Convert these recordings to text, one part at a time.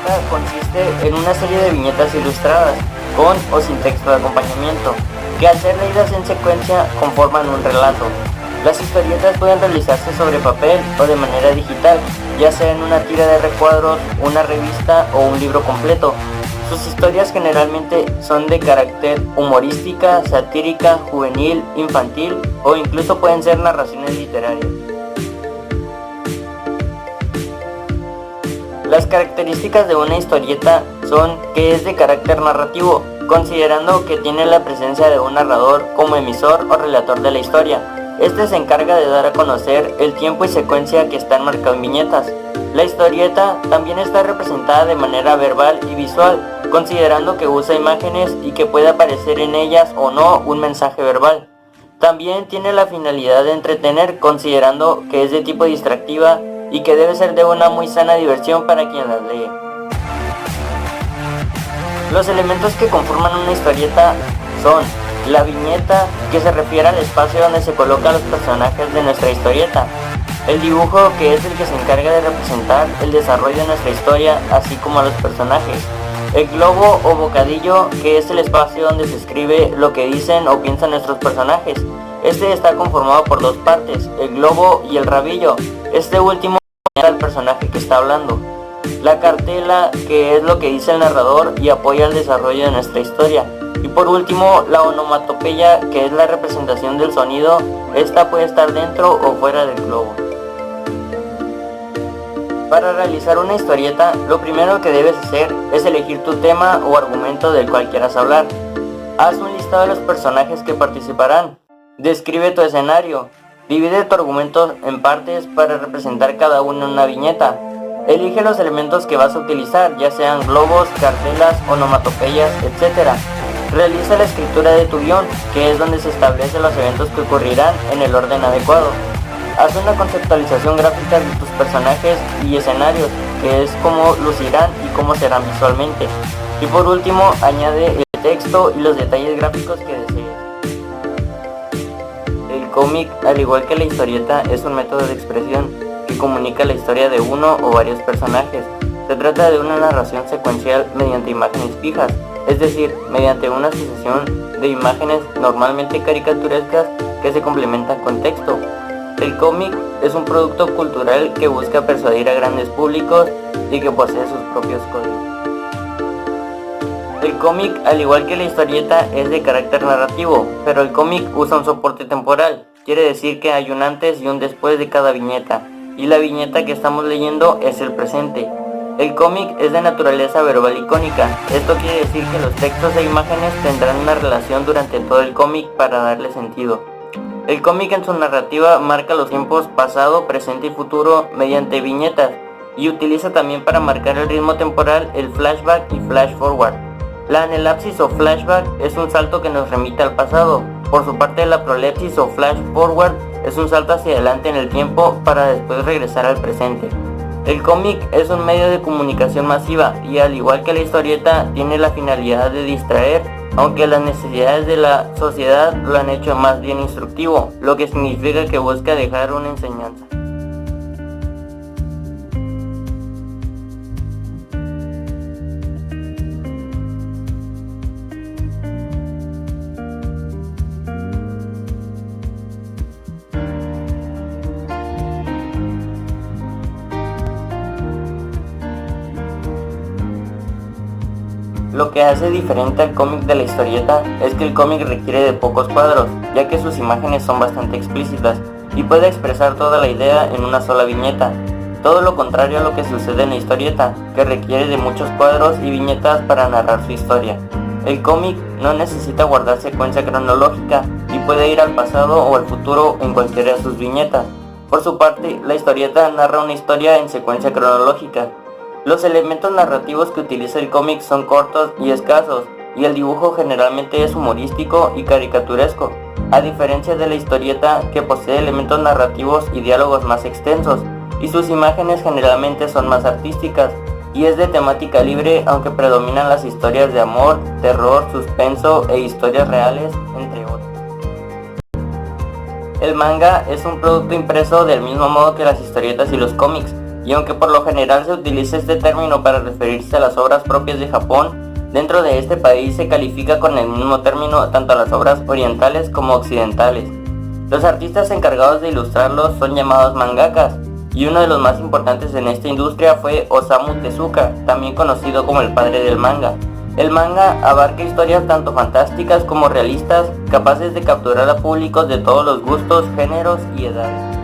historieta consiste en una serie de viñetas ilustradas, con o sin texto de acompañamiento, que al ser leídas en secuencia conforman un relato. Las historietas pueden realizarse sobre papel o de manera digital, ya sea en una tira de recuadros, una revista o un libro completo. Sus historias generalmente son de carácter humorística, satírica, juvenil, infantil o incluso pueden ser narraciones literarias. Las características de una historieta son que es de carácter narrativo, considerando que tiene la presencia de un narrador como emisor o relator de la historia. Este se encarga de dar a conocer el tiempo y secuencia que está enmarcado en viñetas. La historieta también está representada de manera verbal y visual, considerando que usa imágenes y que puede aparecer en ellas o no un mensaje verbal. También tiene la finalidad de entretener, considerando que es de tipo distractiva y que debe ser de una muy sana diversión para quien las lee. Los elementos que conforman una historieta son la viñeta, que se refiere al espacio donde se colocan los personajes de nuestra historieta. El dibujo, que es el que se encarga de representar el desarrollo de nuestra historia, así como a los personajes. El globo o bocadillo, que es el espacio donde se escribe lo que dicen o piensan nuestros personajes. Este está conformado por dos partes, el globo y el rabillo. Este último es el personaje que está hablando. La cartela, que es lo que dice el narrador y apoya el desarrollo de nuestra historia. Y por último, la onomatopeya, que es la representación del sonido. Esta puede estar dentro o fuera del globo. Para realizar una historieta, lo primero que debes hacer es elegir tu tema o argumento del cual quieras hablar. Haz un listado de los personajes que participarán. Describe tu escenario. Divide tu argumento en partes para representar cada uno en una viñeta. Elige los elementos que vas a utilizar, ya sean globos, cartelas, onomatopeyas, etc. Realiza la escritura de tu guión, que es donde se establecen los eventos que ocurrirán en el orden adecuado. Haz una conceptualización gráfica de tus personajes y escenarios, que es cómo lucirán y cómo serán visualmente. Y por último, añade el texto y los detalles gráficos que desees. El cómic, al igual que la historieta, es un método de expresión que comunica la historia de uno o varios personajes. Se trata de una narración secuencial mediante imágenes fijas, es decir, mediante una sucesión de imágenes normalmente caricaturescas que se complementan con texto. El cómic es un producto cultural que busca persuadir a grandes públicos y que posee sus propios códigos. El cómic, al igual que la historieta, es de carácter narrativo, pero el cómic usa un soporte temporal, quiere decir que hay un antes y un después de cada viñeta, y la viñeta que estamos leyendo es el presente. El cómic es de naturaleza verbal icónica. Esto quiere decir que los textos e imágenes tendrán una relación durante todo el cómic para darle sentido. El cómic en su narrativa marca los tiempos pasado, presente y futuro mediante viñetas y utiliza también para marcar el ritmo temporal el flashback y flash forward. La anelapsis o flashback es un salto que nos remite al pasado. Por su parte, la prolepsis o flash forward es un salto hacia adelante en el tiempo para después regresar al presente. El cómic es un medio de comunicación masiva y al igual que la historieta tiene la finalidad de distraer, aunque las necesidades de la sociedad lo han hecho más bien instructivo, lo que significa que busca dejar una enseñanza. Lo que hace diferente al cómic de la historieta es que el cómic requiere de pocos cuadros, ya que sus imágenes son bastante explícitas y puede expresar toda la idea en una sola viñeta. Todo lo contrario a lo que sucede en la historieta, que requiere de muchos cuadros y viñetas para narrar su historia. El cómic no necesita guardar secuencia cronológica y puede ir al pasado o al futuro en cualquiera de sus viñetas. Por su parte, la historieta narra una historia en secuencia cronológica. Los elementos narrativos que utiliza el cómic son cortos y escasos, y el dibujo generalmente es humorístico y caricaturesco, a diferencia de la historieta que posee elementos narrativos y diálogos más extensos, y sus imágenes generalmente son más artísticas, y es de temática libre aunque predominan las historias de amor, terror, suspenso e historias reales, entre otros. El manga es un producto impreso del mismo modo que las historietas y los cómics. y aunque por lo general se utiliza este término para referirse a las obras propias de Japón, dentro de este país se califica con el mismo término tanto a las obras orientales como occidentales. Los artistas encargados de ilustrarlos son llamados mangakas, y uno de los más importantes en esta industria fue Osamu Tezuka, también conocido como el padre del manga. El manga abarca historias tanto fantásticas como realistas, capaces de capturar a públicos de todos los gustos, géneros y edades.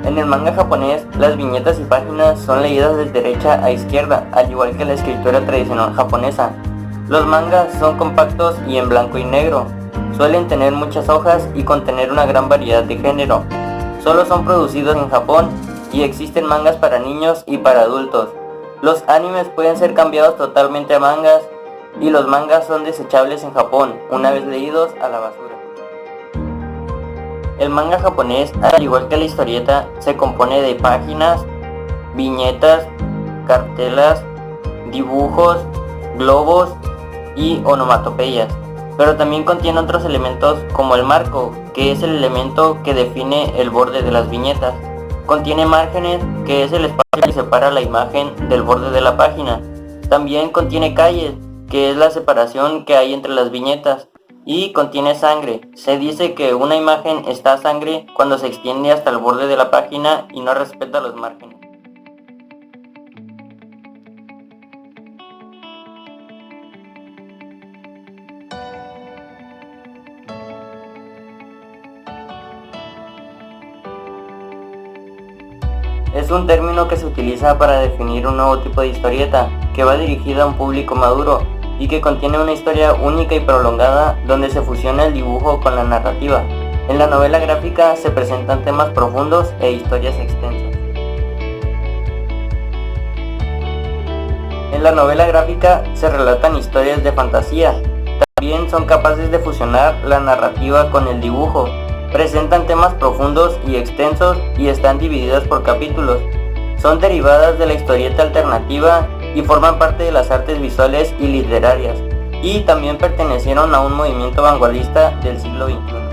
En el manga japonés, las viñetas y páginas son leídas de derecha a izquierda, al igual que la escritura tradicional japonesa. Los mangas son compactos y en blanco y negro. Suelen tener muchas hojas y contener una gran variedad de género. Solo son producidos en Japón y existen mangas para niños y para adultos. Los animes pueden ser cambiados totalmente a mangas y los mangas son desechables en Japón, una vez leídos, a la basura. El manga japonés, al igual que la historieta, se compone de páginas, viñetas, cartelas, dibujos, globos y onomatopeyas, pero también contiene otros elementos como el marco, que es el elemento que define el borde de las viñetas. Contiene márgenes, que es el espacio que separa la imagen del borde de la página. También contiene calles, que es la separación que hay entre las viñetas. Y contiene sangre. Se dice que una imagen está a sangre cuando se extiende hasta el borde de la página y no respeta los márgenes. Es un término que se utiliza para definir un nuevo tipo de historieta, que va dirigida a un público maduro y que contiene una historia única y prolongada donde se fusiona el dibujo con la narrativa. En la novela gráfica se presentan temas profundos e historias extensas. En la novela gráfica se relatan historias de fantasía. También son capaces de fusionar la narrativa con el dibujo. Presentan temas profundos y extensos y están divididas por capítulos. Son derivadas de la historieta alternativa y forman parte de las artes visuales y literarias, y también pertenecieron a un movimiento vanguardista del siglo XXI.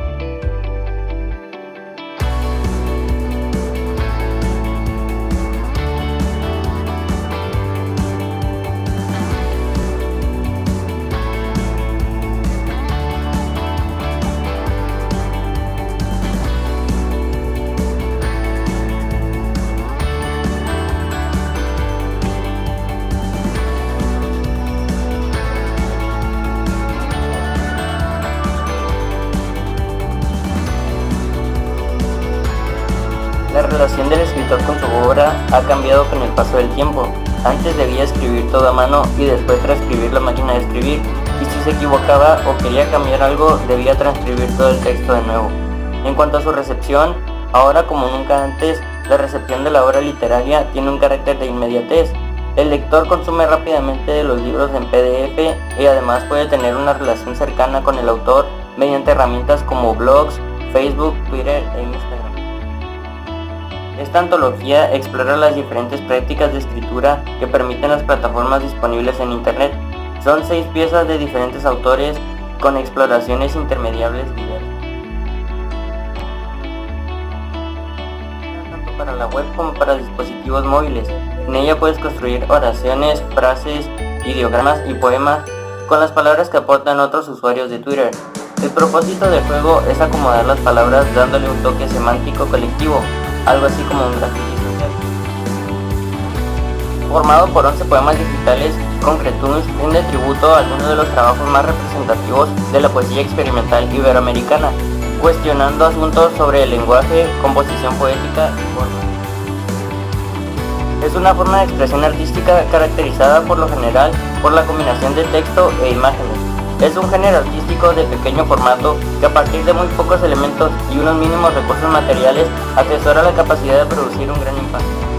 La relación del escritor con su obra ha cambiado con el paso del tiempo. Antes debía escribir todo a mano y después transcribir la máquina de escribir, y si se equivocaba o quería cambiar algo, debía transcribir todo el texto de nuevo. En cuanto a su recepción, ahora como nunca antes, la recepción de la obra literaria tiene un carácter de inmediatez. El lector consume rápidamente los libros en PDF y además puede tener una relación cercana con el autor mediante herramientas como blogs, Facebook, Twitter e Instagram. Esta antología explora las diferentes prácticas de escritura que permiten las plataformas disponibles en Internet. Son 6 piezas de diferentes autores con exploraciones intermediables diversas. Tanto para la web como para dispositivos móviles. En ella puedes construir oraciones, frases, ideogramas y poemas con las palabras que aportan otros usuarios de Twitter. El propósito del juego es acomodar las palabras dándole un toque semántico colectivo, algo así como un graffiti social. Formado por 11 poemas digitales, Concretuns rinde tributo a algunos de los trabajos más representativos de la poesía experimental iberoamericana, cuestionando asuntos sobre el lenguaje, composición poética y forma. Es una forma de expresión artística caracterizada por lo general por la combinación de texto e imágenes. Es un género artístico de pequeño formato que a partir de muy pocos elementos y unos mínimos recursos materiales atesora la capacidad de producir un gran impacto.